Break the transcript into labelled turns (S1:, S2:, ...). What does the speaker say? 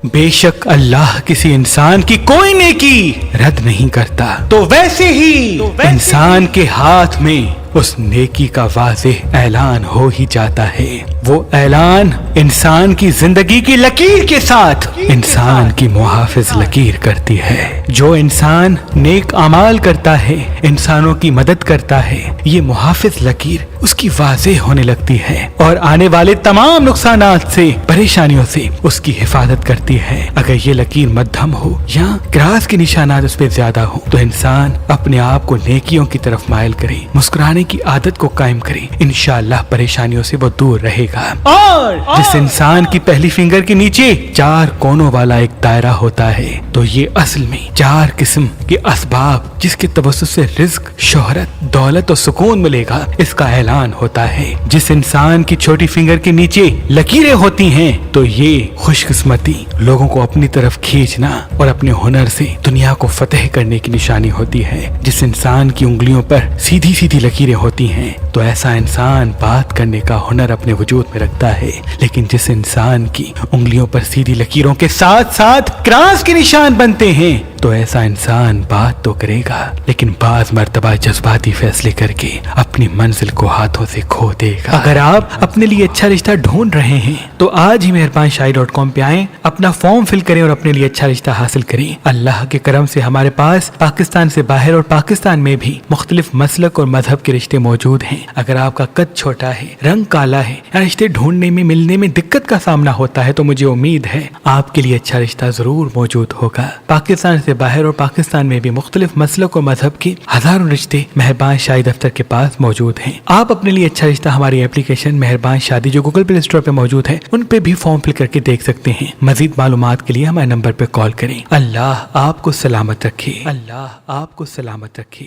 S1: بے شک اللہ کسی انسان کی کوئی نیکی رد نہیں کرتا، تو ویسے ہی انسان کے ہاتھ میں اس نیکی کا واضح اعلان ہو ہی جاتا ہے۔ وہ اعلان انسان کی زندگی کی لکیر کے ساتھ انسان کی محافظ لکیر کرتی ہے۔ جو انسان نیک اعمال کرتا ہے، انسانوں کی مدد کرتا ہے، یہ محافظ لکیر اس کی واضح ہونے لگتی ہے اور آنے والے تمام نقصانات سے، پریشانیوں سے اس کی حفاظت کرتی ہے۔ اگر یہ لکیر مدھم ہو یا کراس کے نشانات اس پہ زیادہ ہو تو انسان اپنے آپ کو نیکیوں کی طرف مائل کرے، مسکرانے کی عادت کو قائم کرے، انشاءاللہ پریشانیوں سے وہ دور رہے گا۔ اور جس انسان کی پہلی فنگر کے نیچے 4 کونوں والا ایک دائرہ ہوتا ہے تو یہ اصل میں 4 قسم کے اسباب جس کے توسط سے رزق، شہرت، دولت اور سکون ملے گا، اس کا اعلان ہوتا ہے۔ جس انسان کی چھوٹی فنگر کے نیچے لکیریں ہوتی ہیں تو یہ خوش قسمتی، لوگوں کو اپنی طرف کھینچنا اور اپنے ہنر سے دنیا کو فتح کرنے کی نشانی ہوتی ہے۔ جس انسان کی انگلیوں پر سیدھی سیدھی لکیریں ہوتی ہیں تو ایسا انسان بات کرنے کا ہنر اپنے وجود میں رکھتا ہے، لیکن جس انسان کی انگلیوں پر سیدھی لکیروں کے ساتھ ساتھ کراس کے نشان بنتے ہیں تو ایسا انسان بات تو کرے گا لیکن بعض مرتبہ جذباتی فیصلے کر کے اپنی منزل کو ہاتھوں سے کھو دے گا۔ اگر آپ اپنے لیے اچھا رشتہ ڈھونڈ رہے ہیں تو آج ہی مہربانشاہی.com پہ آئیں، اپنا فارم فل کریں اور اپنے لیے اچھا رشتہ حاصل کریں۔ اللہ کے کرم سے ہمارے پاس پاکستان سے باہر اور پاکستان میں بھی مختلف مسلک اور مذہب کے رشتے موجود ہیں۔ اگر آپ کا قد چھوٹا ہے، رنگ کالا ہے یا رشتے ڈھونڈنے میں ملنے میں دقت کا سامنا ہوتا ہے تو مجھے امید ہے آپ کے لیے اچھا رشتہ ضرور موجود ہوگا۔ پاکستان سے باہر اور پاکستان میں بھی مختلف مسلک اور مذہب کے ہزاروں رشتے مہربان شادی دفتر کے پاس موجود ہیں۔ آپ اپنے لیے اچھا رشتہ ہماری اپلیکیشن مہربان شادی جو گوگل پلے اسٹور پہ موجود ہے ان پہ بھی فارم فل کر کے دیکھ سکتے ہیں۔ مزید معلومات کے لیے ہمارے نمبر پہ کال کریں۔ اللہ آپ کو سلامت رکھے، اللہ آپ کو سلامت رکھے۔